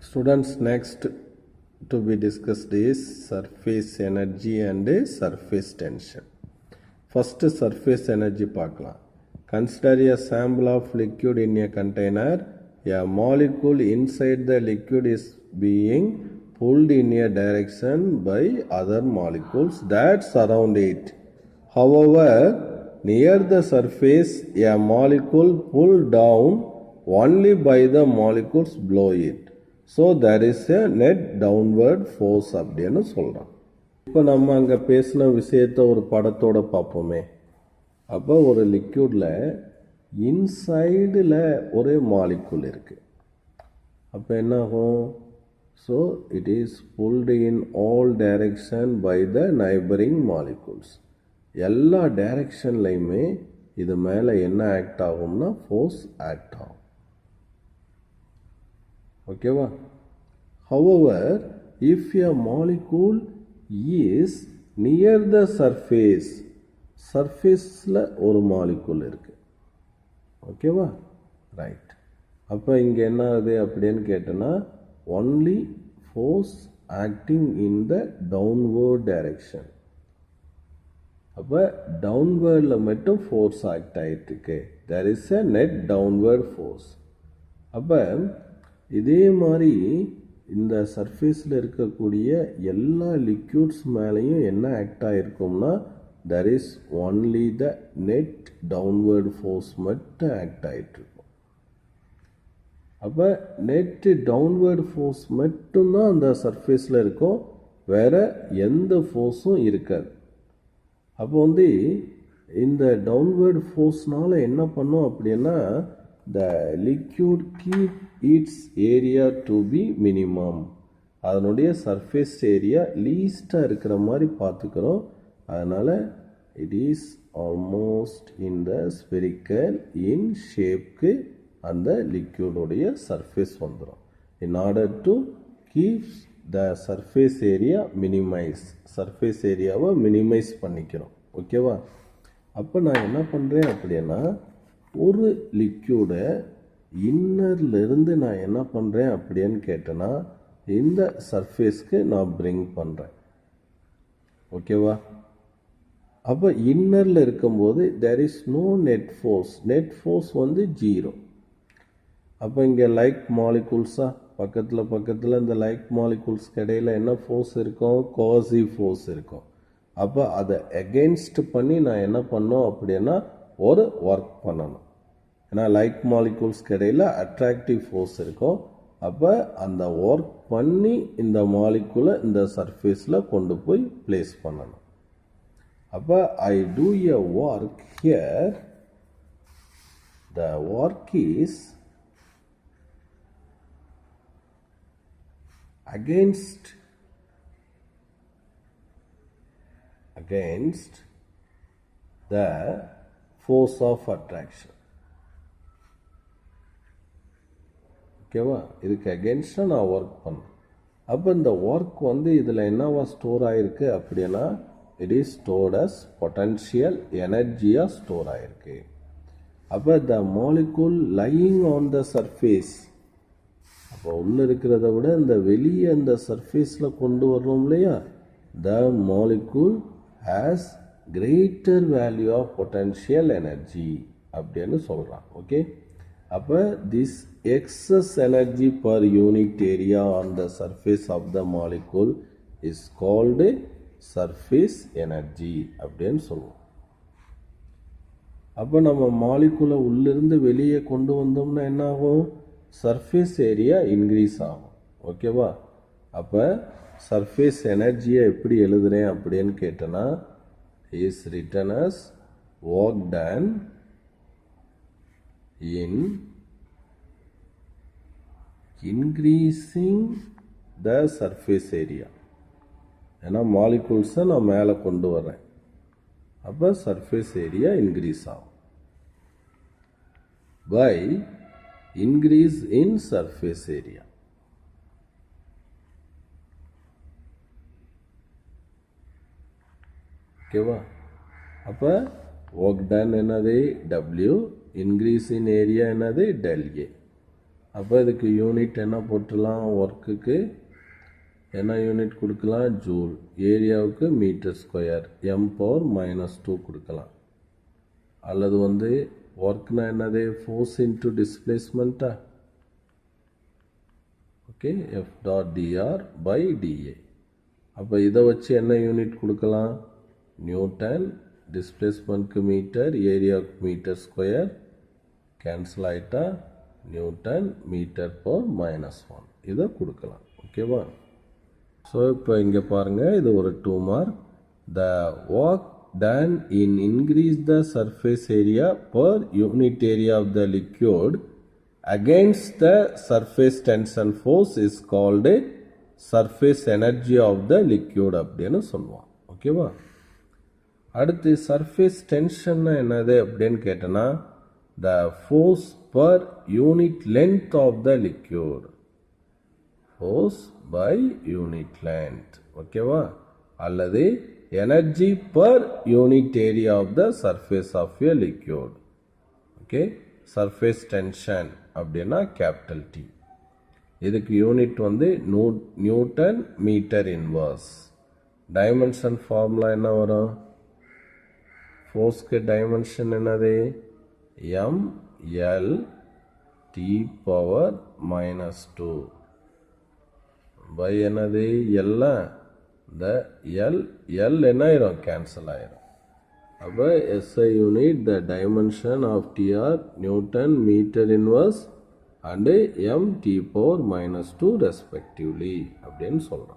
Students, next to be discussed is surface energy and surface tension. First, surface energy பார்க்கலாம். Consider a sample of liquid in a container. A molecule inside the liquid is being pulled in a direction by other molecules that surround it. However, near the surface, a molecule pulled down only by the molecules below it. So there is a net downward force அப்படின்னு சொல்கிறோம். இப்போ நம்ம அங்கே பேசின விஷயத்தை ஒரு படத்தோடு பார்ப்போமே. அப்போ ஒரு லிக்யூடில் இன்சைடில் ஒரு மாலிகுல் இருக்குது. அப்போ என்ன ஆகும்? So it is pulled in all direction by the neighbouring molecules. எல்லா டைரக்ஷன்லையுமே இது மேலே என்ன ஆக்ட் ஆகும்னா ஃபோர்ஸ் ஆக்ட் ஆகும். ஓகேவா? However, if a molecule is near the surface, surfaceல ஒரு மாலிகுல் இருக்கு. ஓகேவா? ரைட். அப்போ இங்கே என்ன ஆகுது அப்படின்னு கேட்டோன்னா only force acting in the downward direction. அப்போ டவுன்வேர்டில் மட்டும் ஃபோர்ஸ் ஆக்ட் ஆகிட்டு இருக்கு. there is a net downward force. அப்போ இதே மாதிரி இந்த சர்ஃபேஸில் இருக்கக்கூடிய எல்லா லிக்யூட்ஸ் மேலேயும் என்ன ஆக்ட் ஆகிருக்கும்னா there is only the net downward force மட்டும் ஆக்ட் ஆகிட்டுருக்கும். அப்போ நெட் டவுன்வர்ட் ஃபோர்ஸ் மட்டும்தான் அந்த சர்ஃபேஸில் இருக்கும், வேறு எந்த ஃபோர்ஸும் இருக்காது. அப்போ இந்த டவுன்வர்ட் ஃபோர்ஸ்னால் என்ன பண்ணும் அப்படின்னா the liquid keep its area to be minimum. அதனுடைய சர்ஃபேஸ் ஏரியா லீஸ்டாக இருக்கிற மாதிரி பார்த்துக்கிறோம். அதனால் it is almost in the spherical in ஷேப்க்கு அந்த லிக்யூடுடைய சர்ஃபேஸ் வந்துடும். in order to keep the surface area minimize, surface ஏரியாவை மினிமைஸ் பண்ணிக்கிறோம். ஓகேவா? அப்போ நான் என்ன பண்ணுறேன் அப்படின்னா ஒரு லிக்யூடை இன்னர்லேருந்து நான் என்ன பண்ணுறேன் அப்படின்னு கேட்டேன்னா இந்த சர்ஃபேஸ்க்கு நான் பிரிங் பண்ணுறேன். ஓகேவா? அப்போ இன்னரில் இருக்கும்போது there is no net force. Net force zero. அப்போ இங்கே லைக் மாலிகுல்ஸாக பக்கத்தில் இந்த லைக் மாலிகுல்ஸ்க்கு இடையில் என்ன ஃபோர்ஸ் இருக்கும்? காசி ஃபோர்ஸ் இருக்கும். அப்போ அதை எகென்ஸ்ட் பண்ணி நான் என்ன பண்ணோம் அப்படின்னா ஒரு ஒர்க் பண்ணணும். ஏன்னா லைக் மாலிகுல்ஸ்க்கு இடையில் அட்ராக்டிவ் ஃபோர்ஸ் இருக்கும். அப்போ அந்த ஒர்க் பண்ணி இந்த மாலிகுலை இந்த சர்ஃபேஸில் கொண்டு போய் பிளேஸ் பண்ணணும். அப்போ I do a work here. The work is against the force of attraction. ஓகேவா? இதுக்கு அகென்ஸ்டாக நான் ஒர்க் பண்ணேன். அப்போ இந்த ஒர்க் இதில் என்னவா ஸ்டோர் ஆகிருக்கு அப்படின்னா it is stored as potential எனர்ஜியாக ஸ்டோர் ஆகிருக்கு. அப்போ the molecule lying on the surface, அப்போ உள்ளே இருக்கிறத விட இந்த வெளியே அந்த சர்ஃபேஸில் கொண்டு வர்றோம் இல்லையா, த molecule has greater value of potential energy அப்படின்னு சொல்கிறான். ஓகே? அப்போ this excess energy per unit area on the surface of the molecule is called surface energy அப்படின்னு சொல்லுவோம். அப்போ நம்ம மாலிகுலை உள்ளிருந்து வெளியே கொண்டு வந்தோம்னா என்ன ஆகும்? சர்ஃபேஸ் ஏரியா இன்க்ரீஸ் ஆகும். ஓகேவா? அப்போ சர்ஃபேஸ் எனர்ஜியை எப்படி எழுதுறேன் அப்படின்னு கேட்டேன்னா is written as work done in increasing the surface area. ஏன்னா மாலிகுல்ஸை நான் மேலே கொண்டு வரேன். அப்போ சர்ஃபேஸ் ஏரியா இன்க்ரீஸ் ஆகும் by increase in surface area. ஓகேவா? அப்போ ஒர்க் டன் என்னது? W. இன்க்ரீஸ் இன் ஏரியா என்னது? del A. அப்போ இதுக்கு யூனிட் என்ன போட்டுடலாம், ஒர்க்குக்கு என்ன யூனிட் கொடுக்கலாம், ஜூல். ஏரியாவுக்கு மீட்டர் ஸ்கொயர், m⁻⁻2 கொடுக்கலாம். அல்லது ஒர்க்னா என்னது, ஃபோர்ஸ் இன்டு டிஸ்பிளேஸ்மெண்ட்டா. Okay, F.dr/dA. அப்போ இதை வச்சு என்ன யூனிட் கொடுக்கலாம், நியூட்டன். டிஸ்பிளேஸ்மெண்ட்க்கு மீட்டர், ஏரியாவுக்கு மீட்டர் ஸ்கொயர், கேன்சல் ஆகிட்டா நியூட்டன் மீட்டர்/-1 இதை கொடுக்கலாம். ஓகேவா. ஸோ இப்போ இங்கே பாருங்கள், இது ஒரு 2 mark. The work done in increase the surface area per unit area of the liquid against the surface tension force is called surface energy of the liquid அப்படின்னு சொல்லுவோம். ஓகேவா. அடுத்து surface tension என்னது அப்படின்னு கேட்டனா, the force per unit length of the liquid, force by unit length. ஓகேவா. அல்லது energy per unit area of the surface of a liquid. Okay, surface tension அப்படின்னா கேபிட்டல் T. இதுக்கு unit newton metre inverse. Dimension formula என்ன வரும், ஃபோர்ஸ்க்கு dimension என்னது, mL/T⁻⁻2 by என்னது, இந்த L என்ன ஆயிரும், கேன்சல் ஆயிரும். அப்போ SI unit the dimension of TR newton metre inverse and m T⁻⁻2 respectively அப்படின்னு சொல்கிறோம்.